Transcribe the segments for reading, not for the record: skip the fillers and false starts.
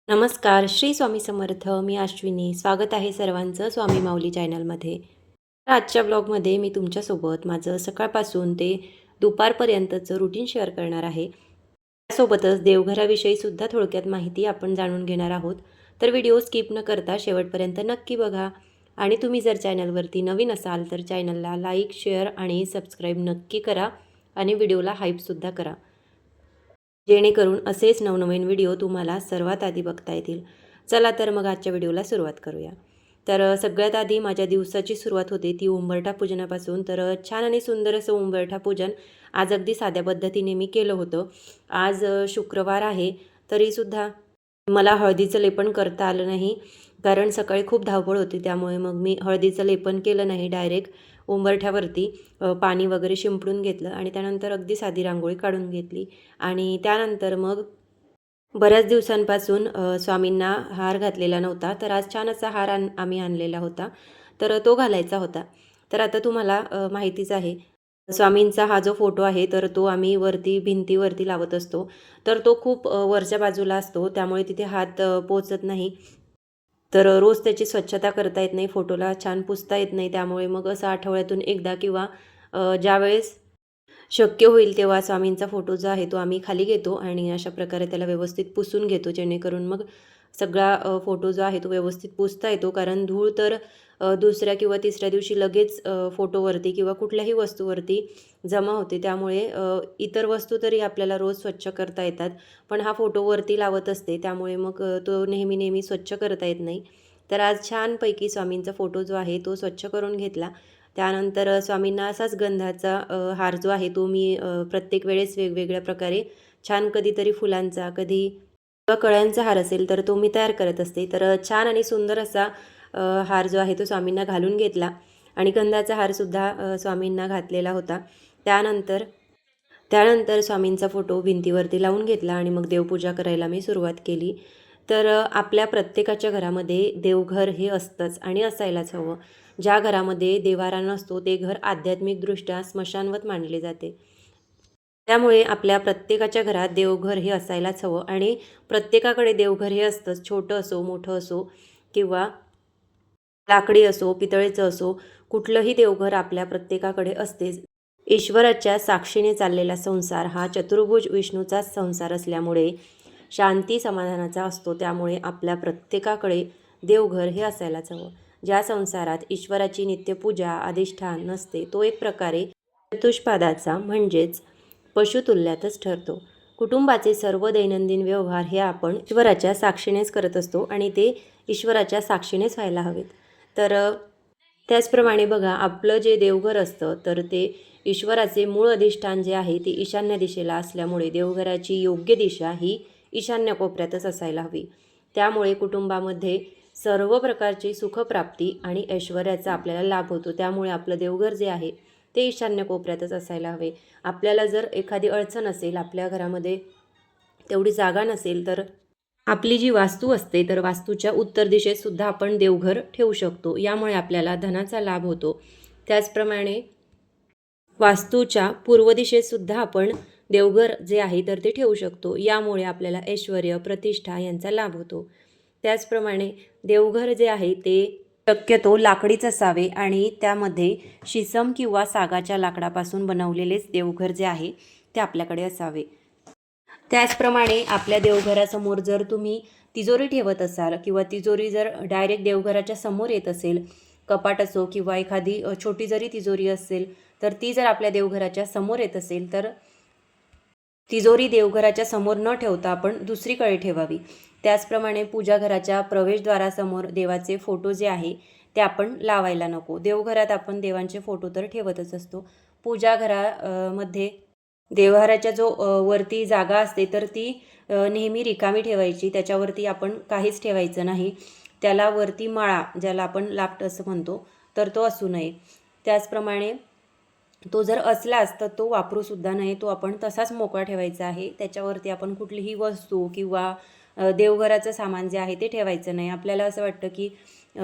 नमस्कार, श्री स्वामी समर्थ. मी अश्विनी. स्वागत आहे सर्वांचं स्वामी माऊली चॅनलमध्ये. तर आजच्या ब्लॉगमध्ये मी तुमच्यासोबत माझं सकाळपासून ते दुपारपर्यंतचं रुटीन शेअर करणार आहे. त्यासोबतच देवघराविषयी सुद्धा थोडक्यात माहिती आपण जाणून घेणार आहोत. तर व्हिडिओ स्किप न करता शेवटपर्यंत नक्की बघा. आणि तुम्ही जर चॅनलवरती नवीन असाल तर चॅनलला लाईक, शेअर आणि सबस्क्राईब नक्की करा आणि व्हिडिओला हाईपसुद्धा करा. जेणेकरून असेच नवनवीन व्हिडिओ तुम्हाला सर्वात आधी बघता येतील. चला तर मग आजच्या व्हिडिओला सुरुवात करूया. तर सगळ्यात आधी माझ्या दिवसाची सुरुवात होते ती उंबरठा पूजनापासून. तर छान आणि सुंदर असं उंबरठा पूजन आज अगदी साध्या पद्धतीने मी केलं होतं. आज शुक्रवार आहे तरीसुद्धा मला हळदीचं लेपन करता आलं नाही, कारण सकाळी खूप धावपळ होती. त्यामुळे मग मी हळदीचं लेपन केलं नाही. डायरेक्ट उंबरठ्यावरती पाणी वगैरे शिंपडून घेतलं आणि त्यानंतर अगदी साधी रांगोळी काढून घेतली. आणि त्यानंतर मग बऱ्याच दिवसांपासून स्वामींना हार घातलेला नव्हता, तर आज छान असा हार आम्ही आणलेला होता, तर तो घालायचा होता. तर आता तुम्हाला माहितीच आहे, स्वामींचा हा जो फोटो आहे तर तो आम्ही वरती भिंतीवरती लावत असतो. तर तो खूप वरच्या बाजूला असतो, त्यामुळे तिथे हात पोचत नाही. तर रोज त्याची स्वच्छता करता येत नाही, फोटोला छान पुसता येत नाही. त्यामुळे मग असं आठवड्यातून एकदा किंवा ज्यावेळेस शक्य होईल तेव्हा स्वामींचा फोटो जो आहे तो आम्ही खाली घेतो आणि अशा प्रकारे त्याला व्यवस्थित पुसून घेतो, जेणेकरून मग सगळा फोटो जो आहे तो व्यवस्थित पुसता येतो. कारण धूळ तर दुसऱ्या किंवा तिसऱ्या दिवशी लगेच फोटोवरती किंवा कुठल्याही वस्तूवरती जमा होते. त्यामुळे इतर वस्तू तरी आपल्याला रोज स्वच्छ करता येतात, पण हा फोटोवरती लावत असते, त्यामुळे मग तो नेहमी नेहमी स्वच्छ करता येत नाही. तर आज छानपैकी स्वामींचा फोटो जो आहे तो स्वच्छ करून घेतला. त्यानंतर स्वामींना असाच गंधाचा हार जो आहे तो मी प्रत्येक वेळेस वेगवेगळ्या प्रकारे छान, कधीतरी फुलांचा, कधी किंवा कळ्यांचा हार असेल तर तो मी तयार करत असते. तर छान आणि सुंदर असा हार जो आहे तो स्वामींना घालून घेतला आणि गंधाचा हारसुद्धा स्वामींना घातलेला होता. त्यानंतर त्यानंतर स्वामींचा फोटो भिंतीवरती लावून घेतला आणि मग देवपूजा करायला मी सुरुवात केली. तर आपल्या प्रत्येकाच्या घरामध्ये देवघर हे असतंच आणि असायलाच हवं. ज्या घरामध्ये देव्हारा नसतो ते घर आध्यात्मिकदृष्ट्या स्मशानवत मानले जाते. त्यामुळे आपल्या प्रत्येकाच्या घरात देवघर हे असायलाच हवं आणि प्रत्येकाकडे देवघर हे असतंच. छोटं असो, मोठं असो किंवा लाकडी असो, पितळेचं असो, कुठलंही देवघर आपल्या प्रत्येकाकडे असतेच. ईश्वराच्या साक्षीने चाललेला संसार हा चतुर्भुज विष्णूचाच संसार असल्यामुळे शांती समाधानाचा असतो. त्यामुळे आपल्या प्रत्येकाकडे देवघर हे असायलाच हवं. ज्या संसारात ईश्वराची नित्यपूजा, अधिष्ठान नसते तो एक प्रकारे चतुष्पादाचा म्हणजेच पशुतुल्यातच ठरतो. कुटुंबाचे सर्व दैनंदिन व्यवहार हे आपण ईश्वराच्या साक्षीनेच करत असतो आणि ते ईश्वराच्या साक्षीनेच व्हायला हवेत. तर त्याचप्रमाणे बघा, आपलं जे देवघर असतं तर ते ईश्वराचे मूळ अधिष्ठान जे आहे ते ईशान्य दिशेला असल्यामुळे देवघराची योग्य दिशा ही ईशान्य कोपऱ्यातच असायला हवी. त्यामुळे कुटुंबामध्ये सर्व प्रकारची सुखप्राप्ती आणि ऐश्वर्याचा आपल्याला लाभ होतो. त्यामुळे आपलं देवघर जे आहे ते ईशान्य कोपऱ्यातच असायला हवे. आपल्याला जर एखादी अडचण असेल, आपल्या घरामध्ये तेवढी जागा नसेल, तर आपली जी वास्तू असते तर वास्तूच्या उत्तर दिशेत सुद्धा आपण देवघर ठेवू शकतो. यामुळे आपल्याला धनाचा लाभ होतो. त्याचप्रमाणे वास्तूच्या पूर्व दिशेत सुद्धा आपण देवघर जे आहे तर ते ठेवू शकतो. यामुळे आपल्याला ऐश्वर्य, प्रतिष्ठा यांचा लाभ होतो. त्याचप्रमाणे देवघर जे आहे ते शक्यतो लाकडीच असावे आणि त्यामध्ये शिसम किंवा सागाच्या लाकडापासून बनवलेलेच देवघर जे आहे ते आपल्याकडे असावे. त्याचप्रमाणे आपल्या देवघरासमोर जर तुम्ही तिजोरी ठेवत असाल किंवा तिजोरी जर डायरेक्ट देवघराच्या समोर येत असेल, कपाट असो किंवा एखादी छोटी जरी तिजोरी असेल, तर ती जर आपल्या देवघराच्या समोर येत असेल तर तिजोरी देवघराच्या समोर न ठेवता आपण दुसरीकडे ठेवावी. त्याचप्रमाणे पूजाघराच्या प्रवेशद्वारासमोर देवाचे फोटो जे आहे ते आपण लावायला नको. देवघरात आपण देवांचे फोटो तर ठेवतच असतो. पूजाघरामध्ये देवघराच्या जो वरती जागा असते तर ती नेहमी रिकामी ठेवायची. त्याच्यावरती आपण काहीच ठेवायचं नाही. त्याला वरती माळा, ज्याला आपण लाप्ट असं म्हणतो, तर तो असू नये. त्याचप्रमाणे तो जर असलाच तर तो वापरूसुद्धा नये. तो आपण तसाच मोकळा ठेवायचा आहे. त्याच्यावरती आपण कुठलीही वस्तू किंवा देवघराचं सामान जे आहे ते ठेवायचं नाही. आपल्याला असं वाटतं की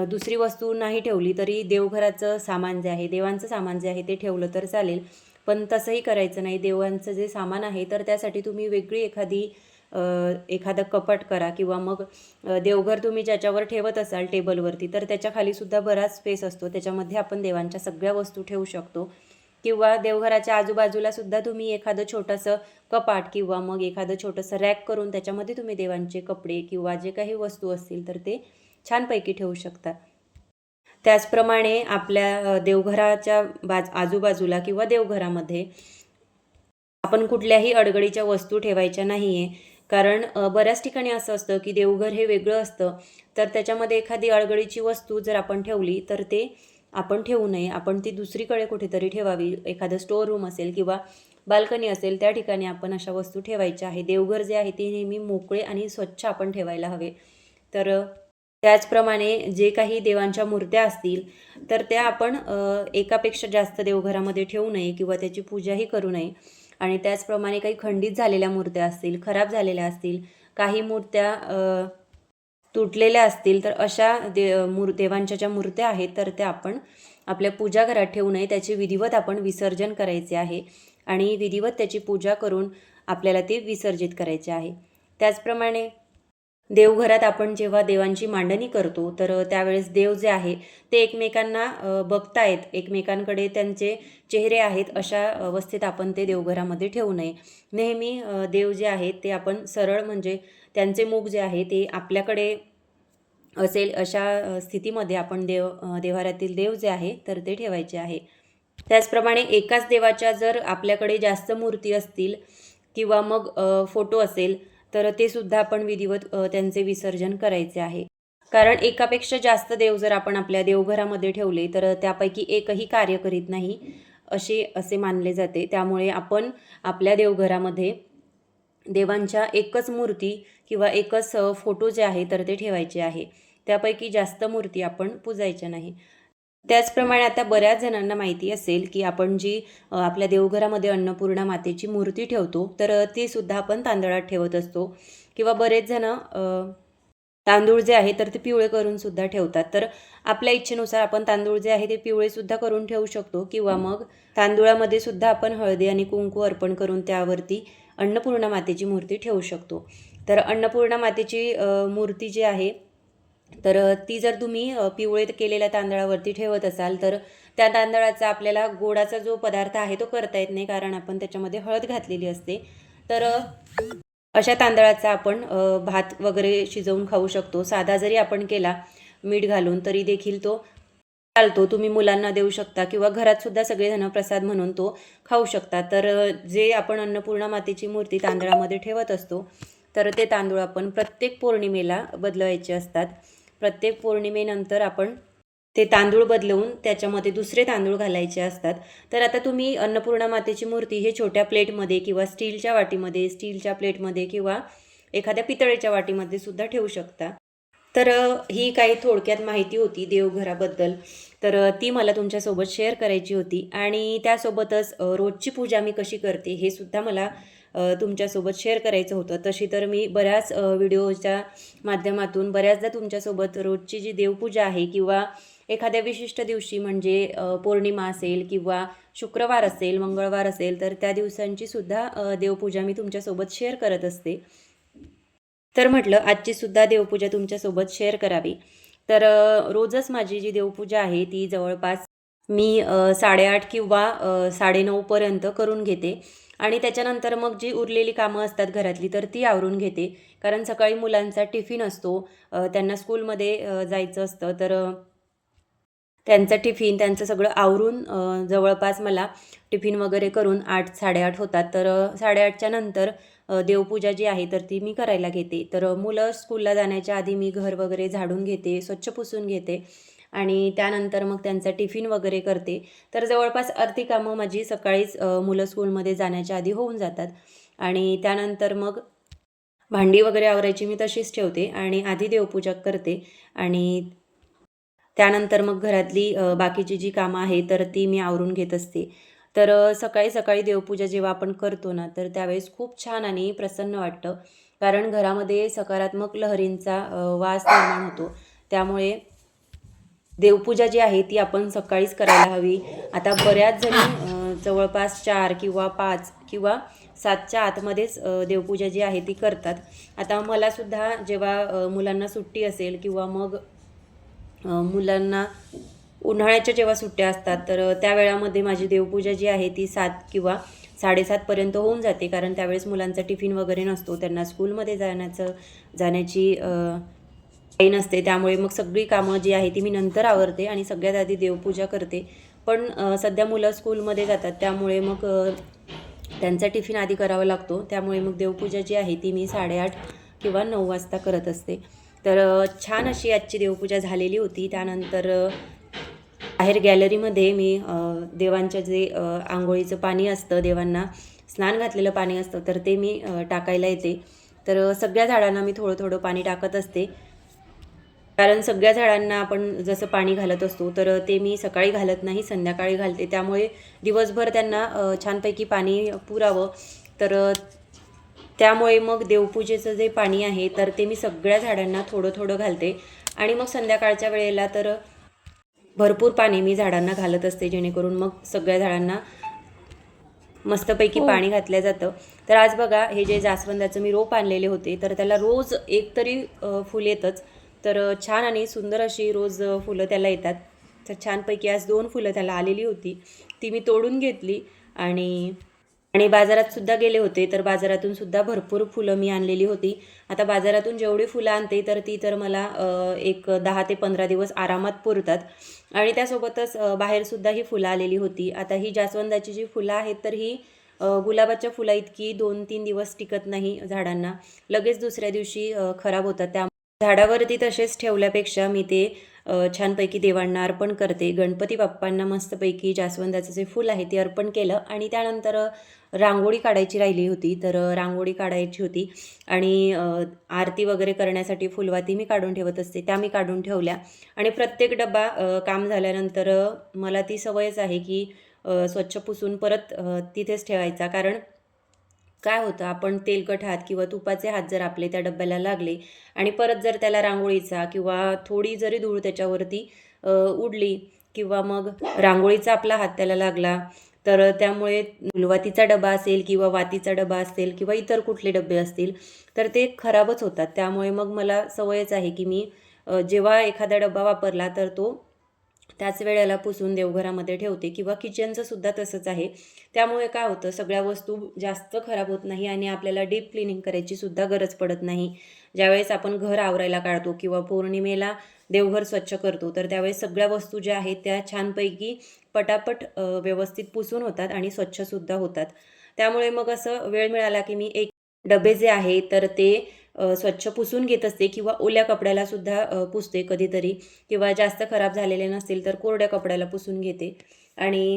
दुसरी वस्तू नाही ठेवली तरी देवघराचं सामान जे आहे, देवांचं सामान जे आहे ते ठेवलं तर चालेल. पण तसंही करायचं नाही. देवांचं जे सामान आहे तर त्यासाठी तुम्ही वेगळी एखादी एखादं कपाट करा किंवा मग देवघर तुम्ही ज्याच्यावर ठेवत असाल टेबलवरती, तर त्याच्या खालीसुद्धा बराच स्पेस असतो, त्याच्यामध्ये आपण देवांच्या सगळ्या वस्तू ठेवू शकतो. किंवा देवघराच्या आजूबाजूला सुद्धा तुम्ही एखादं छोटंसं कपाट किंवा मग एखादं छोटंसं रॅक करून त्याच्यामध्ये तुम्ही देवांचे कपडे किंवा जे काही वस्तू असतील तर ते छानपैकी ठेवू शकता. त्याचप्रमाणे आपल्या देवघराच्या आजूबाजूला किंवा देवघरामध्ये आपण कुठल्याही अडगळीच्या वस्तू ठेवायच्या नाही आहे. कारण बऱ्याच ठिकाणी असं असतं की देवघर हे वेगळं असतं, तर त्याच्यामध्ये एखादी अडगळीची वस्तू जर आपण ठेवली तर ते आपण ठेवू नये. आपण ती दुसरीकडे कुठेतरी ठेवावी. एखादं स्टोअर रूम असेल किंवा बाल्कनी असेल त्या ठिकाणी आपण अशा वस्तू ठेवायच्या आहे. देवघर जे आहे ते नेहमी मोकळे आणि स्वच्छ आपण ठेवायला हवे. तर त्याचप्रमाणे जे काही देवांच्या मूर्त्या असतील तर त्या आपण एकापेक्षा जास्त देवघरामध्ये ठेवू नये किंवा त्याची पूजाही करू नये. आणि त्याचप्रमाणे काही खंडित झालेल्या मूर्त्या असतील, खराब झालेल्या असतील, काही मूर्त्या तुटलेल्या असतील, तर अशा देवांच्या ज्या मूर्त्या आहेत तर त्या आपण आपल्या पूजाघरात ठेवू नये. त्याचे विधिवत आपण विसर्जन करायचे आहे आणि विधिवत त्याची पूजा करून आपल्याला ते विसर्जित करायचे आहे. त्याचप्रमाणे देवघरात आपण जेव्हा देवांची मांडणी करतो तर त्यावेळेस देव जे आहे ते एकमेकांना बघतायत, एकमेकांकडे त्यांचे चेहरे आहेत, अशा अवस्थेत आपण ते देवघरामध्ये ठेवू नये. नेहमी देव जे आहेत ते आपण सरळ, म्हणजे त्यांचे मुख जे आहे ते आपल्याकडे असेल अशा स्थितीमध्ये आपण देव्हाऱ्यातील देव जे आहे तर ते ठेवायचे आहे. त्याचप्रमाणे एकाच देवाच्या जर आपल्याकडे जास्त मूर्ती असतील किंवा मग फोटो असेल तर ते सुद्धा आपण विधिवत त्यांचे विसर्जन करायचे आहे. कारण एकापेक्षा जास्त देव जर आपण आपल्या देवघरामध्ये ठेवले तर त्यापैकी एकही कार्य करीत नाही असे मानले जाते. त्यामुळे आपण आपल्या देवघरामध्ये देवांच्या एकच मूर्ती किंवा एकच फोटो जे आहे तर ते ठेवायचे आहे. त्यापैकी जास्त मूर्ती आपण पूजायच्या नाही. त्याचप्रमाणे आता बऱ्याच जणांना माहिती असेल की आपण जी आपल्या देवघरामध्ये अन्नपूर्णा मातेची मूर्ती ठेवतो तर ती सुद्धा आपण तांदळात ठेवत असतो किंवा बरेच जण तांदूळ जे आहे तर ते पिवळे करून सुद्धा ठेवतात. तर आपल्या इच्छेनुसार आपण तांदूळ जे आहे ते पिवळे सुद्धा करून ठेवू शकतो किंवा मग तांदूळामध्ये सुद्धा आपण हळदी आणि कुंकू अर्पण करून त्यावरती अन्नपूर्णा मातेची मूर्ती ठेवू शकतो. तर अन्नपूर्णा मातेची मूर्ती जी आहे तर ती जर तुम्ही पिवळे केलेल्या तांदळावरती ठेवत असाल तर त्या तांदळाचा आपल्याला गोडाचा जो पदार्थ आहे तो करता येत नाही, कारण आपण त्याच्यामध्ये हळद घातलेली असते. तर अशा तांदळाचा आपण भात वगैरे शिजवून खाऊ शकतो. साधा जरी आपण केला मीठ घालून तरी देखील तो चालतो. तुम्ही मुलांना देऊ शकता किंवा घरात सुद्धा सगळेजण प्रसाद म्हणून तो खाऊ शकता. तर जे आपण अन्नपूर्णा मातेची मूर्ती तांदळामध्ये ठेवत असतो तर ते तांदूळ आपण प्रत्येक पौर्णिमेला बदलवायचे असतात. प्रत्येक पौर्णिमेनंतर आपण ते तांदूळ बदलवून त्याच्यामध्ये दुसरे तांदूळ घालायचे असतात. तर आता तुम्ही अन्नपूर्णा मातेची मूर्ती हे छोट्या प्लेटमध्ये किंवा स्टीलच्या वाटीमध्ये, स्टीलच्या प्लेटमध्ये किंवा एखाद्या पितळेच्या वाटीमध्ये सुद्धा ठेवू शकता. तर ही काही थोडक्यात माहिती होती देवघराबद्दल. तर ती मला तुमच्यासोबत शेअर करायची होती आणि त्यासोबतच रोजची पूजा मी कशी करते हे सुद्धा मला तुमच्यासोबत शेअर करायचं होतं. तशी तर मी बऱ्याच व्हिडिओच्या माध्यमातून बऱ्याचदा तुमच्यासोबत रोजची जी देवपूजा आहे किंवा एखाद्या विशिष्ट दिवशी, म्हणजे पौर्णिमा असेल किंवा शुक्रवार असेल, मंगळवार असेल, तर त्या दिवसांची सुद्धा देवपूजा मी तुमच्यासोबत शेअर करत असते. तर म्हटलं आजची सुद्धा देवपूजा तुमच्यासोबत शेअर करावी. तर रोजच माझी जी देवपूजा आहे ती जवळपास मी 8:30 किंवा 9:30पर्यंत करून घेते आणि त्याच्यानंतर मग जी उरलेली कामं असतात घरातली तर ती आवरून घेते. कारण सकाळी मुलांचा टिफिन असतो, त्यांना स्कूलमध्ये जायचं असतं. तर त्यांचा टिफिन, त्यांचं सगळं आवरून जवळपास मला टिफिन वगैरे करून 8, 8:30 होतात. तर 8:30च्या नंतर देवपूजा जी आहे तर ती मी करायला घेते. तर मुलं स्कूलला जाण्याच्या आधी मी घर वगैरे झाडून घेते, स्वच्छ पुसून घेते आणि त्यानंतर मग त्यांचा टिफिन वगैरे करते. तर जवळपास अर्धी कामं माझी सकाळीच मुलं स्कूलमध्ये जाण्याच्या आधी होऊन जातात आणि त्यानंतर मग भांडी वगैरे आवरायची मी तशीच ठेवते आणि आधी देवपूजा करते आणि त्यानंतर मग घरातली बाकीची जी कामं आहे तर ती मी आवरून घेत असते. तर सकाळी सकाळी देवपूजा जेव्हा आपण करतो ना तर त्यावेळेस खूप छान आणि प्रसन्न वाटतं, कारण घरामध्ये सकारात्मक लहरींचा वास निर्माण होतो. त्यामुळे देवपूजा जी आहे ती आपण सकाळीच करायला हवी. आता बऱ्याच जणी जवळपास 4 किंवा 5 किंवा 7च्या आतमध्येच देवपूजा जी आहे ती करतात. आता मलासुद्धा जेव्हा मुलांना सुट्टी असेल किंवा मग मुलांना उन्हाळ्याच्या जेव्हा सुट्ट्या असतात तर त्या वेळामध्ये माझी देवपूजा जी आहे ती 7 किंवा 7:30 पर्यंत होऊन जाते. कारण त्यावेळेस मुलांचा टिफिन वगैरे नसतो, त्यांना स्कूलमध्ये जाण्याची काही नसते. त्यामुळे मग सगळी कामं जी आहे ती मी नंतर आवरते आणि सगळ्यात आधी देवपूजा करते. पण सध्या मुलं स्कूलमध्ये जातात त्यामुळे मग त्यांचा टिफिन आधी करावा लागतो. त्यामुळे मग देवपूजा जी आहे ती मी 8:30 किंवा 9 वाजता करत असते. तर छान अशी आजची देवपूजा झालेली होती. त्यानंतर बाहेर गॅलरीमध्ये मी देवांच्या जे अंघोळीचं पाणी असतं, देवांना स्नान घातलेलं पाणी असतं, तर ते मी टाकायला येते. तर सगळ्या झाडांना मी थोडं थोडं पाणी टाकत असते. कारण सगळ्या झाडांना आपण जसं पाणी घालत असतो तर ते मी सकाळी घालत नाही, संध्याकाळी घालते. त्यामुळे दिवसभर त्यांना छानपैकी पाणी पुरावं. तर त्यामुळे मग देवपूजेचं जे पाणी आहे तर ते मी सगळ्या झाडांना थोडं थोडं घालते आणि मग संध्याकाळच्या वेळेला तर भरपूर पाणी मी झाडांना घालत असते, जेणेकरून मग सगळ्या झाडांना मस्तपैकी पाणी घातलं जातं. तर आज बघा, हे जे जास्वंदाचं मी रोप आणलेले होते तर त्याला रोज एक तरी फुल येतंच. तर छान आणि सुंदर अशी रोज फुलं त्याला येतात. तर छानपैकी आज 2 फुलं त्याला आलेली होती, ती मी तोडून घेतली आणि आणि बाजारातसुद्धा गेले होते. तर बाजारातून सुद्धा भरपूर फुलं मी आणलेली होती. आता बाजारातून जेवढी फुलं आणते तर ती तर मला एक 10 ते 15 दिवस आरामात पुरतात आणि त्यासोबतच बाहेरसुद्धा ही फुलं आलेली होती. आता ही जास्वंदाची जी फुलं आहेत तर ही गुलाबाच्या फुलाइतकी 2-3 दिवस टिकत नाही झाडांना. लगेच दुसऱ्या दिवशी खराब होतात. त्या झाडावरती तसेच ठेवल्यापेक्षा मी ते छानपैकी देवांना अर्पण करते. गणपती बाप्पांना मस्तपैकी जास्वंदाचं जे फूल आहे ते अर्पण केलं आणि त्यानंतर रांगोळी काढायची राहिली होती. तर रांगोळी काढायची होती आणि आरती वगैरे करण्यासाठी फुलवाती मी काढून ठेवत असते, त्या मी काढून ठेवल्या आणि प्रत्येक डब्बा काम झाल्यानंतर मला ती सवयच आहे की स्वच्छ पुसून परत तिथेच ठेवायचा. कारण काय होतं, आपण तेलकट हात किंवा तुपाचे हात जर आपले त्या डब्याला लागले आणि परत जर त्याला रांगोळीचा किंवा थोडी जरी धूळ त्याच्यावरती उडली किंवा मग रांगोळीचा आपला हात त्याला लागला तर त्यामुळे फुलवातीचा डबा असेल किंवा वातीचा डबा असेल किंवा इतर कुठले डबे असतील तर ते खराबच होतात. त्यामुळे मग मला सवयच आहे की मी जेव्हा एखादा डबा वापरला तर तो त्याच वेळेला पुसून देवघरामध्ये ठेवते किंवा किचनचं सुद्धा तसंच आहे. त्यामुळे काय होतं, सगळ्या वस्तू जास्त खराब होत नाही आणि आपल्याला डीप क्लिनिंग करायची सुद्धा गरज पडत नाही. ज्यावेळेस आपण घर आवरायला काढतो किंवा पौर्णिमेला देवघर स्वच्छ करतो तर त्यावेळेस सगळ्या वस्तू ज्या आहेत त्या छानपैकी पटापट व्यवस्थित पुसून होतात आणि स्वच्छसुद्धा होतात. त्यामुळे मग असं वेळ मिळाला की मी एक डबे जे आहे तर ते स्वच्छ पुसून घेत असते किंवा ओल्या कपड्याला सुद्धा पुसते कधीतरी किंवा जास्त खराब झालेले नसतील तर कोरड्या कपड्याला पुसून घेते आणि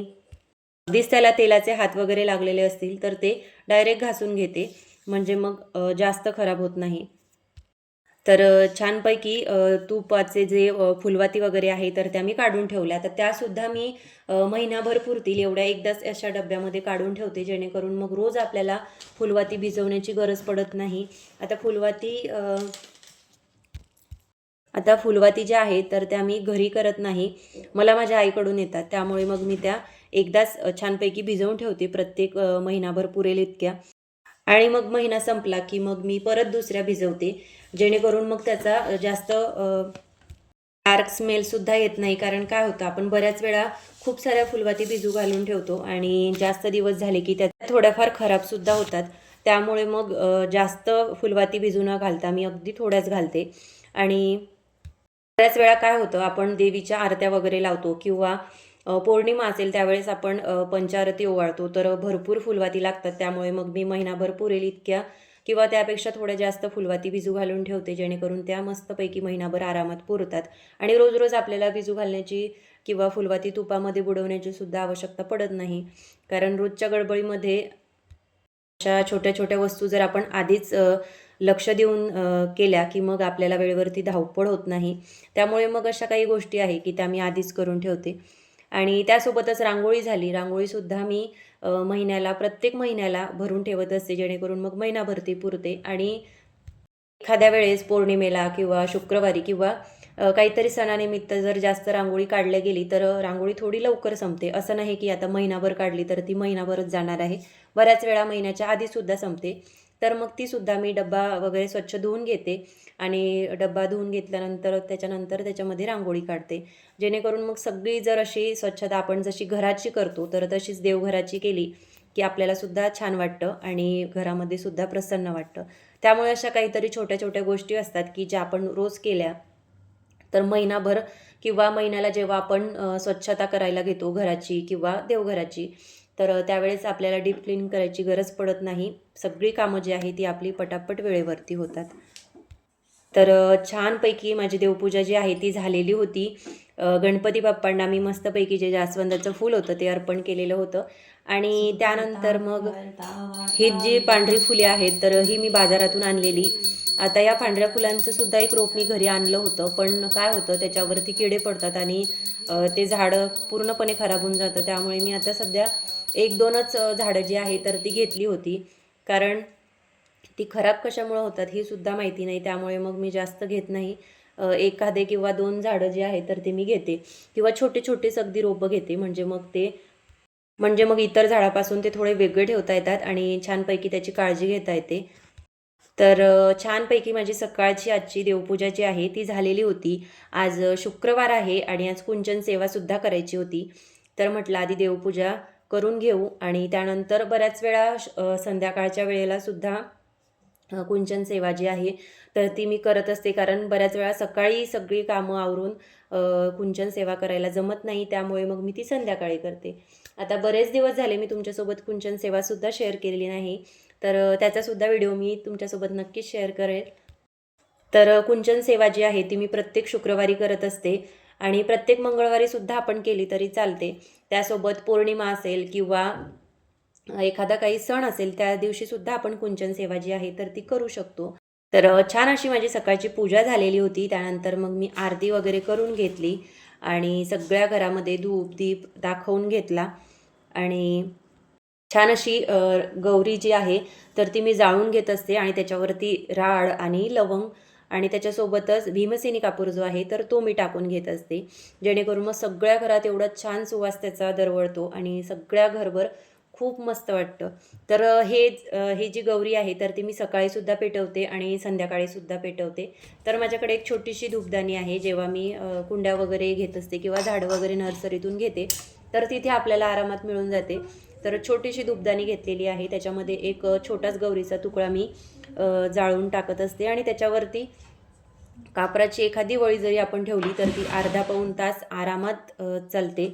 अगदीच त्याला तेलाचे हात वगैरे लागलेले असतील तर ते डायरेक्ट घासून घेते, म्हणजे मग जास्त खराब होत नाही. तर छानपैकी तुपाचे जे फुलवाती वगैरे आहे तर त्या मी काढून ठेवल्या. तर त्यासुद्धा मी महिनाभर पुरतील एवढ्या एकदाच अशा डब्यामध्ये काढून ठेवते, जेणेकरून मग रोज आपल्याला फुलवाती भिजवण्याची गरज पडत नाही. आता फुलवाती ज्या आहेत तर त्या मी घरी करत नाही, मला माझ्या आईकडून येतात. त्यामुळे मग मी त्या एकदाच छानपैकी भिजवून ठेवते, प्रत्येक महिनाभर पुरेल इतक्या आणि मग महिना संपला की मग मी परत दुसऱ्या भिजवते, जेणेकरून मग त्याचा जास्त डार्क स्मेलसुद्धा येत नाही. कारण काय होतं, आपण बऱ्याच वेळा खूप साऱ्या फुलवाती भिजू घालून ठेवतो आणि जास्त दिवस झाले की त्या थोड्याफार खराबसुद्धा होतात. त्यामुळे मग जास्त फुलवाती भिजू न घालता मी अगदी थोड्याच घालते आणि बऱ्याच वेळा काय होतं, आपण देवीच्या आरत्या वगैरे लावतो किंवा पौर्णिमा असेल त्यावेळेस आपण पंचारती ओवाळतो तर भरपूर फुलवाती लागतात. त्यामुळे मग मी महिनाभर पुरेल इतक्या किंवा त्यापेक्षा थोड्या जास्त फुलवाती भिजू घालून ठेवते, जेणेकरून त्या मस्तपैकी महिनाभर आरामात पुरतात आणि रोज रोज आपल्याला भिजू घालण्याची किंवा फुलवाती तुपामध्ये बुडवण्याची सुद्धा आवश्यकता पडत नाही. कारण रोजच्या गडबडीमध्ये अशा छोट्या छोट्या वस्तू जर आपण आधीच लक्ष देऊन केल्या की मग आपल्याला वेळेवरती धावपळ होत नाही. त्यामुळे मग अशा काही गोष्टी आहे की त्या मी आधीच करून ठेवते आणि त्यासोबतच रांगोळी झाली. रांगोळीसुद्धा मी प्रत्येक महिन्याला भरून ठेवत असते, जेणेकरून मग महिनाभर ती पुरते आणि एखाद्या वेळेस पौर्णिमेला किंवा शुक्रवारी किंवा काहीतरी सणानिमित्त जर जास्त रांगोळी काढल्या गेली तर रांगोळी थोडी लवकर संपते. असं नाही की आता महिनाभर काढली तर ती महिनाभरच जाणार आहे. बऱ्याच वेळा महिन्याच्या आधीसुद्धा संपते. तर मग तीसुद्धा मी डब्बा वगैरे स्वच्छ धुवून घेते आणि डब्बा धुवून घेतल्यानंतर त्याच्यानंतर त्याच्यामध्ये रांगोळी काढते. जेणेकरून मग सगळी जर अशी स्वच्छता आपण जशी घराची करतो तर तशीच देवघराची केली की आपल्यालासुद्धा छान वाटतं आणि घरामध्ये सुद्धा प्रसन्न वाटतं. त्यामुळे अशा काहीतरी छोट्या छोट्या गोष्टी असतात की ज्या आपण रोज केल्या तर महिनाभर किंवा महिन्याला जेव्हा आपण स्वच्छता करायला घेतो घराची किंवा देवघराची, तर त्यावेळेस आपल्याला डीप क्लीन करायची गरज पडत नाही. सगळी कामं जी आहे ती आपली पटापट वेळेवरती होतात. तर छानपैकी माझी देवपूजा जी आहे ती झालेली होती. गणपती बाप्पांना मी मस्तपैकी जे जास्वंदाचं फूल होतं ते अर्पण केलेलं होतं आणि त्यानंतर मग ही जी पांढरी फुले आहेत तर ही मी बाजारातून आणलेली. आता या पांढऱ्या फुलांचं सुद्धा एक रोप मी घरी आणलं होतं, पण काय होतं त्याच्यावरती किडे पडतात आणि ते झाडं पूर्णपणे खराब होऊन जातं. त्यामुळे मी आता सध्या 1-2च झाडं जी आहे तर ती घेतली होती. कारण ती खराब कशामुळं होतात ही सुद्धा माहिती नाही. त्यामुळे मग मी जास्त घेत नाही. एखादे किंवा 2 झाडं जी आहेत तर ते मी घेते किंवा छोटे-छोटेच अगदी रोपं घेते. म्हणजे मग इतर झाडापासून ते थोडे वेगळे ठेवता येतात आणि छानपैकी त्याची काळजी घेता येते. तर छानपैकी माझी सकाळची आजची देवपूजा जी आहे ती झालेली होती. आज शुक्रवार आहे आणि आज कुंचन सेवासुद्धा करायची होती. तर म्हटलं आधी देवपूजा करून घेऊ आणि त्यानंतर बऱ्याच वेळा संध्याकाळच्या वेळेला सुद्धा कुंचन सेवा जी आहे तर ती मी करत असते. कारण बऱ्याच वेळा सकाळी सगळी कामं आवरून कुंचन सेवा करायला जमत नाही. त्यामुळे मग मी ती संध्याकाळी करते. आता बरेच दिवस झाले मी तुमच्यासोबत कुंचन सेवासुद्धा शेअर केलेली नाही. तर त्याचासुद्धा व्हिडिओ मी तुमच्यासोबत नक्कीच शेअर करेल. तर कुंचन सेवा जी आहे ती मी प्रत्येक शुक्रवारी करत असते आणि प्रत्येक मंगळवारीसुद्धा आपण केली तरी चालते. त्यासोबत पौर्णिमा असेल किंवा एखादा काही सण असेल त्या दिवशीसुद्धा आपण कुंचन सेवा जी आहे तर ती करू शकतो. तर छान अशी माझी सकाळची पूजा झालेली होती. त्यानंतर मग मी आरती वगैरे करून घेतली आणि सगळ्या घरामध्ये धूप, दीप दाखवून घेतला आणि छान अशी गौरी जी आहे तर ती मी जाळून घेत असते आणि त्याच्यावरती राळ आणि लवंग आणि त्याच्यासोबतच भीमसेनी कापूर जो आहे तर तो मी टाकून घेत असते. जेणेकरून मग सगळ्या घरात एवढा छान सुवास त्याचा दरवळतो आणि सगळ्या घरभर खूप मस्त वाटतं. तर ही जी गौरी आहे तर ती मी सकाळीसुद्धा पेटवते आणि संध्याकाळीसुद्धा पेटवते. तर माझ्याकडे एक छोटीशी धूपदाणी आहे. जेव्हा मी कुंड्या वगैरे घेत असते किंवा झाडं वगैरे नर्सरीतून घेते तर तिथे आपल्याला आरामात मिळून जाते. तर छोटीशी धूपदाणी घेतलेली आहे. त्याच्यामध्ये एक छोटाच गौरीचा तुकडा मी जाळून टाकत असते आणि त्याच्यावरती कापराची एखादी वळी जरी आपण ठेवली तर ती अर्धा-पाऊण तास आरामात चालते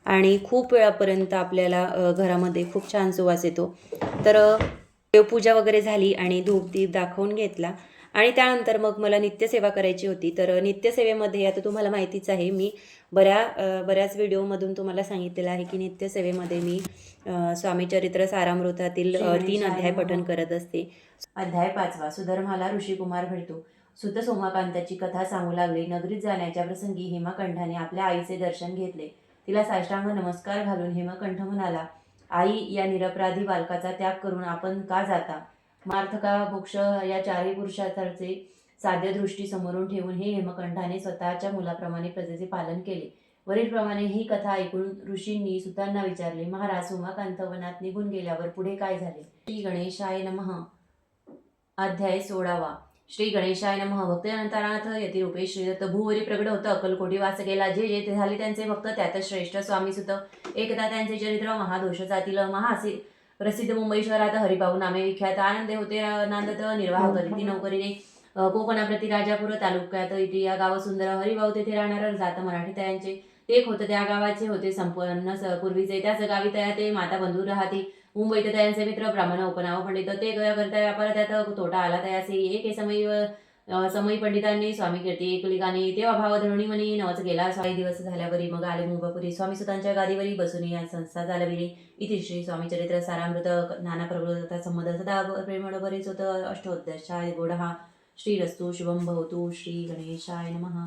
आणि खूप वेळापर्यंत आपल्याला घरामध्ये खूप छान सुवास येतो. तर देवपूजा वगैरे झाली आणि धूप-दीप दाखवून घेतला आणि त्यानंतर मग मला नित्यसेवा करायची होती. तर नित्यसेवेमध्ये आता तुम्हाला माहितीच आहे मी बऱ्याच व्हिडिओमधून तुम्हाला सांगितलेलं आहे की नित्यसेवेमध्ये मी स्वामी चरित्र सारामृतातील 3 अध्याय पठण करत असते. अध्याय 5वा सुधर्माला ऋषिकुमार भेटतो. सुत सोमाकांताची कथा सांगू लागले. नगरीत जाण्याच्या प्रसंगी हेमकंठाने आपल्या आईचे दर्शन घेतले. तिला साष्टांग नमस्कार घालून हेमकंठ म्हणाला, आई, या निरपराधी बालकाचा त्याग करून आपण का जाता? मार्थका, मोक्ष या चारही पुरुषार्थाचे साध्य दृष्टी समोरून ठेवून हे हेमकंठाने स्वतःच्या मुलाप्रमाणे प्रजेचे पालन केले. वरीलप्रमाणे ही कथा ऐकून ऋषींनी सुतांना विचारले, महाराज, सोमाकांत वनात निघून गेल्यावर पुढे काय झाले? श्री गणेशाय नमः. अध्याय 16वा. श्री गणेशाय नमः. भक्त अनंतानाथ यतिरूपे श्रीदत्त भूवरी प्रगट होत अक्कलकोटी वास केला. जे जे ते झाले त्यांचे भक्त त्यातच श्रेष्ठ स्वामी सुत. एकदा त्यांचे चरित्र महादोष जातील महासी प्रसिद्ध मुंबई शहरात हरिभाऊ नामे विख्यात. आनंदे होते नांदत निर्वाह करीती नोकरीने. कोकणाप्रती राजापूर तालुक्यात इथे या गाव सुंदर. हरिभाऊ तेथे राहणार जात मराठी तयांचे. ते होत त्या गावाचे होते संपन्न पूर्वीचे. त्याच गावी तया ते माता बंधू राहते. मुंबईत त्यांचे मित्र ब्राह्मण उपनाव पंडित. ते करता व्यापार त्यात तोटा आला तयासे. एके समयी पंडितांनी स्वामी कीर्ती एकलिकाने. तेव्हा भाव धरुणी मनी नवच गेला. काही दिवस झाल्यावरी मग आले मुंबपुरी. स्वामी सुतांच्या गादीवरी बसून या संस्था चालविली. इथे श्री स्वामी चरित्र सारामृत नाना प्रबोधता संबंध सदा प्रेमळ बरेच होत अष्टोत्तरशाय गोडहा. श्रीरस्तु शुभम भवतु. श्री गणेशाय नमः.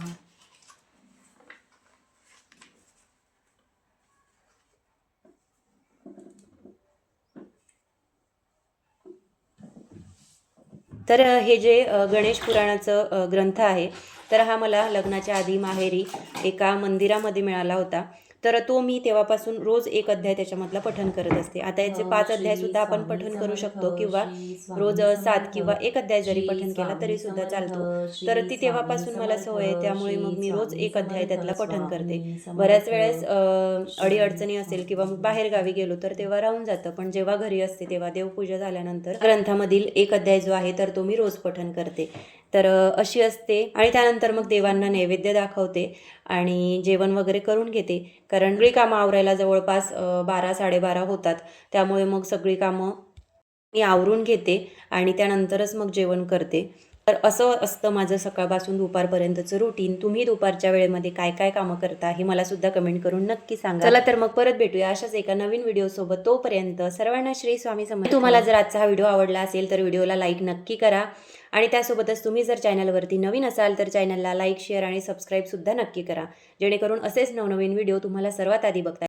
तर हे जे गणेश पुराणाचं ग्रंथ आहे तर हा मला लग्नाच्या आधी माहेरी एका मंदिरामध्ये मिळाला होता. तर तो मी तेव्हापासून रोज एक अध्याय त्याच्यामधला पठण करत असते. आता याचे 5 अध्यायसुद्धा आपण पठण करू शकतो किंवा रोज 7 किंवा 1 अध्याय जरी पठण केला तरीसुद्धा चालतो. तर ती तेव्हापासून मला सवय आहे, त्यामुळे मग मी रोज 1 अध्याय त्यातला पठण करते. बऱ्याच वेळेस अडी-अडचणी असेल किंवा मग बाहेरगावी गेलो तर तेव्हा राहून जातं. पण जेव्हा घरी असते तेव्हा देवपूजा झाल्यानंतर ग्रंथामधील 1 अध्याय जो आहे तर तो मी रोज पठण करते. तर अशी असते आणि त्यानंतर मग देवांना नैवेद्य दाखवते आणि जेवण वगैरे करून घेते. कारण सगळी कामं आवरायला जवळपास 12-12:30 होतात. त्यामुळे मग सगळी कामं मी आवरून घेते आणि त्यानंतरच मग जेवण करते. तर असं असतं माझं सकाळपासून दुपारपर्यंतचं रुटीन. तुम्ही दुपारच्या वेळेमध्ये काय काय कामं करता हे मला सुद्धा कमेंट करून नक्की सांगा. चला तर मग परत भेटूया अशाच एका नवीन व्हिडिओसोबत. तोपर्यंत सर्वांना श्री स्वामी समर्थ. तुम्हाला जर आजचा हा व्हिडिओ आवडला असेल तर व्हिडिओला लाईक नक्की करा आणि त्यासोबतच तुम्ही जर चॅनलवरती नवीन असाल तर चॅनलला लाईक, शेअर आणि सबस्क्राईब सुद्धा नक्की करा, जेणेकरून असेच नवनवीन व्हिडिओ तुम्हाला सर्वात आधी बघता